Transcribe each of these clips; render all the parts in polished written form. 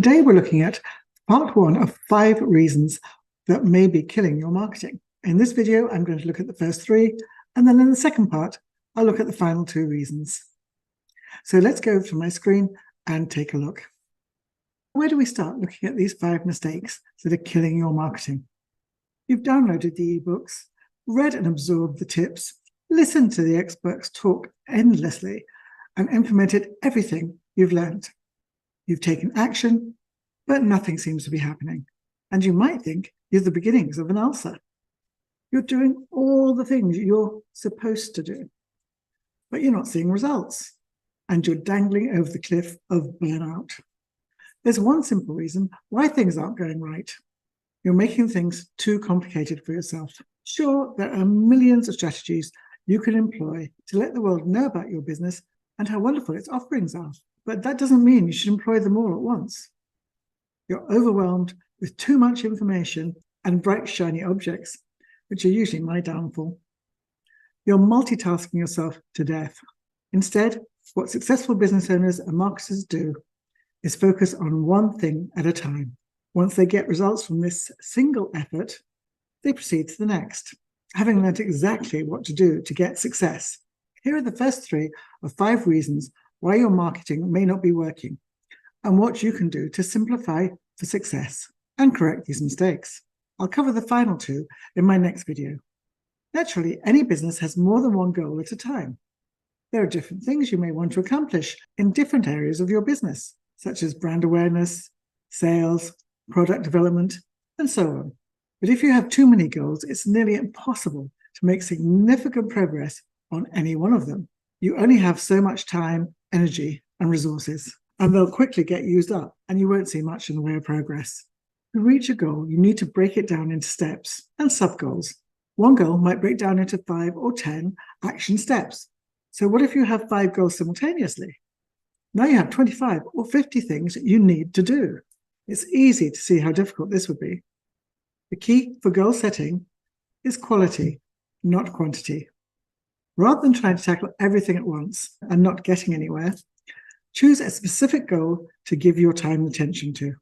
Today we're looking at part 1 of 5 reasons that may be killing your marketing. In this video, I'm going to look at the first 3, and then in the second part, I'll look at the final 2 reasons. So let's go to my screen and take a look. Where do we start looking at these 5 mistakes that are killing your marketing? You've downloaded the ebooks, read and absorbed the tips, listened to the experts talk endlessly, and implemented everything you've learned. You've taken action, but nothing seems to be happening. And you might think you're the beginnings of an ulcer. You're doing all the things you're supposed to do, but you're not seeing results, and you're dangling over the cliff of burnout. There's one simple reason why things aren't going right. You're making things too complicated for yourself. Sure, there are millions of strategies you can employ to let the world know about your business and how wonderful its offerings are. But that doesn't mean you should employ them all at once. You're overwhelmed with too much information and bright, shiny objects, which are usually my downfall. You're multitasking yourself to death. Instead, what successful business owners and marketers do is focus on one thing at a time. Once they get results from this single effort, they proceed to the next, having learned exactly what to do to get success. Here are the first 3 of 5 reasons why your marketing may not be working, and what you can do to simplify for success and correct these mistakes. I'll cover the final 2 in my next video. Naturally, any business has more than one goal at a time. There are different things you may want to accomplish in different areas of your business, such as brand awareness, sales, product development, and so on. But if you have too many goals, it's nearly impossible to make significant progress on any one of them. You only have so much time, energy, and resources, and they'll quickly get used up, and you won't see much in the way of progress. To reach a goal, you need to break it down into steps and sub-goals. One goal might break down into 5 or 10 action steps. So what if you have 5 goals simultaneously? Now you have 25 or 50 things you need to do. It's easy to see how difficult this would be. The key for goal setting is quality, not quantity. Rather than trying to tackle everything at once and not getting anywhere, choose a specific goal to give your time and attention to.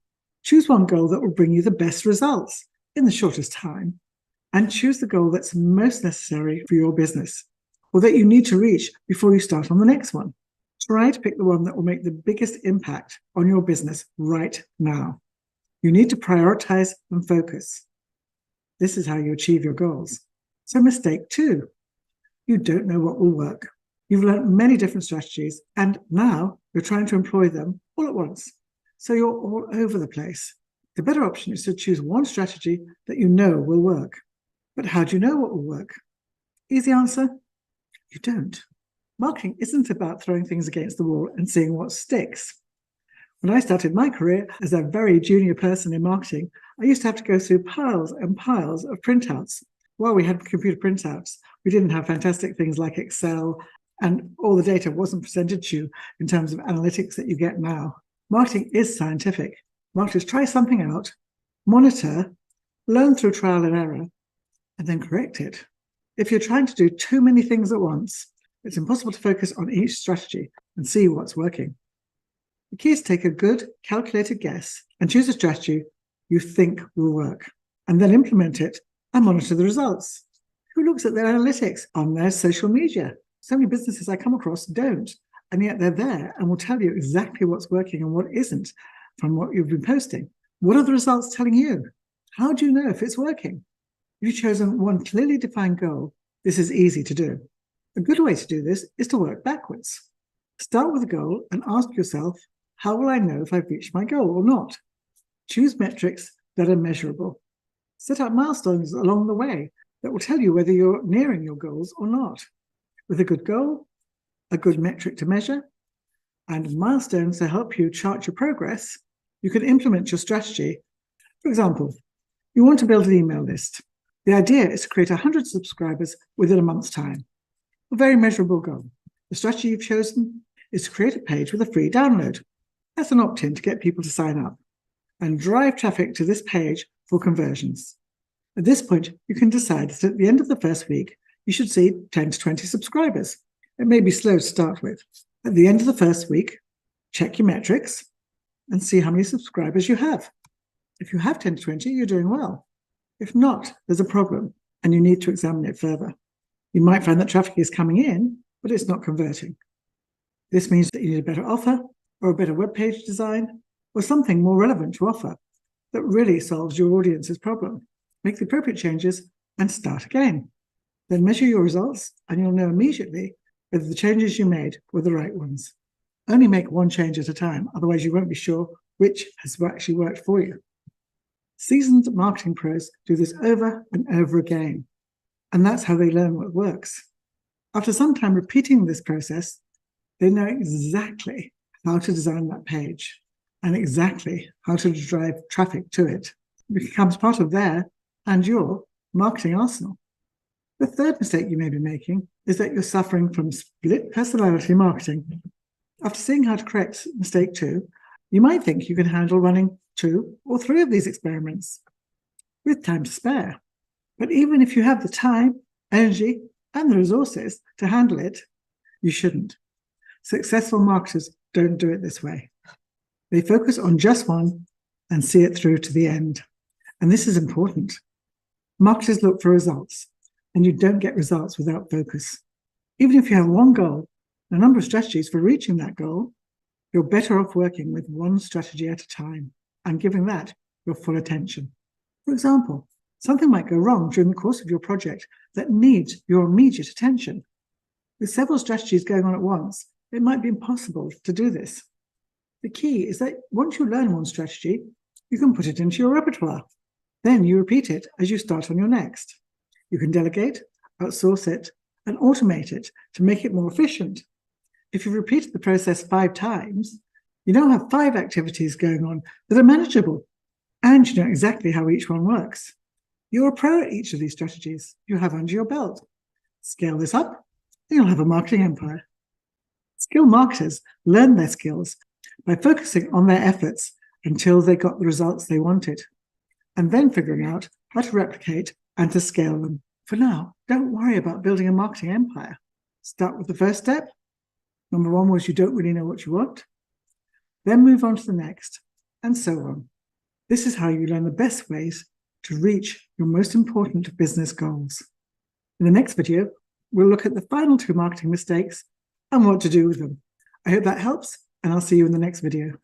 Choose one goal that will bring you the best results in the shortest time, and choose the goal that's most necessary for your business, or that you need to reach before you start on the next one. Try to pick the one that will make the biggest impact on your business right now. You need to prioritize and focus. This is how you achieve your goals. So mistake 2. You don't know what will work. You've learned many different strategies, and now you're trying to employ them all at once. So you're all over the place. The better option is to choose one strategy that you know will work. But how do you know what will work? Easy answer, you don't. Marketing isn't about throwing things against the wall and seeing what sticks. When I started my career as a very junior person in marketing, I used to have to go through piles and piles of printouts. While we had computer printouts, we didn't have fantastic things like Excel, and all the data wasn't presented to you in terms of analytics that you get now. Marketing is scientific. Marketers try something out, monitor, learn through trial and error, and then correct it. If you're trying to do too many things at once, it's impossible to focus on each strategy and see what's working. The key is to take a good, calculated guess and choose a strategy you think will work, and then implement it and monitor the results. Who looks at their analytics on their social media? So many businesses I come across don't, and yet they're there and will tell you exactly what's working and what isn't from what you've been posting. What are the results telling you? How do you know if it's working? If you've chosen one clearly defined goal, this is easy to do. A good way to do this is to work backwards. Start with a goal and ask yourself, how will I know if I've reached my goal or not? Choose metrics that are measurable. Set up milestones along the way that will tell you whether you're nearing your goals or not. With a good goal, a good metric to measure, and milestones to help you chart your progress, you can implement your strategy. For example, you want to build an email list. The idea is to create 100 subscribers within a month's time. A very measurable goal. The strategy you've chosen is to create a page with a free download. That's an opt-in to get people to sign up and drive traffic to this page for conversions. At this point, you can decide that at the end of the first week, you should see 10 to 20 subscribers. It may be slow to start with. At the end of the first week, check your metrics, and see how many subscribers you have. If you have 10 to 20, you're doing well. If not, there's a problem and you need to examine it further. You might find that traffic is coming in, but it's not converting. This means that you need a better offer or a better web page design or something more relevant to offer that really solves your audience's problem. Make the appropriate changes and start again. Then measure your results and you'll know immediately whether the changes you made were the right ones. Only make one change at a time, otherwise you won't be sure which has actually worked for you. Seasoned marketing pros do this over and over again, and that's how they learn what works. After some time repeating this process, they know exactly how to design that page and exactly how to drive traffic to it. It becomes part of their and your marketing arsenal. The third mistake you may be making is that you're suffering from split personality marketing. After seeing how to correct mistake 2, you might think you can handle running 2 or 3 of these experiments with time to spare. But even if you have the time, energy, and the resources to handle it, you shouldn't. Successful marketers don't do it this way. They focus on just one and see it through to the end. And this is important. Marketers look for results, and you don't get results without focus. Even if you have one goal and a number of strategies for reaching that goal, you're better off working with one strategy at a time and giving that your full attention. For example, something might go wrong during the course of your project that needs your immediate attention. With several strategies going on at once, it might be impossible to do this. The key is that once you learn one strategy, you can put it into your repertoire. Then you repeat it as you start on your next. You can delegate, outsource it, and automate it to make it more efficient. If you've repeated the process 5 times, you now have 5 activities going on that are manageable, and you know exactly how each one works. You're a pro at each of these strategies you have under your belt. Scale this up, and you'll have a marketing empire. Skilled marketers learn their skills by focusing on their efforts until they got the results they wanted, and then figuring out how to replicate and to scale them. For now, don't worry about building a marketing empire. Start with the first step. Number 1 was you don't really know what you want. Then move on to the next, and so on. This is how you learn the best ways to reach your most important business goals. In the next video, we'll look at the final 2 marketing mistakes and what to do with them. I hope that helps, and I'll see you in the next video.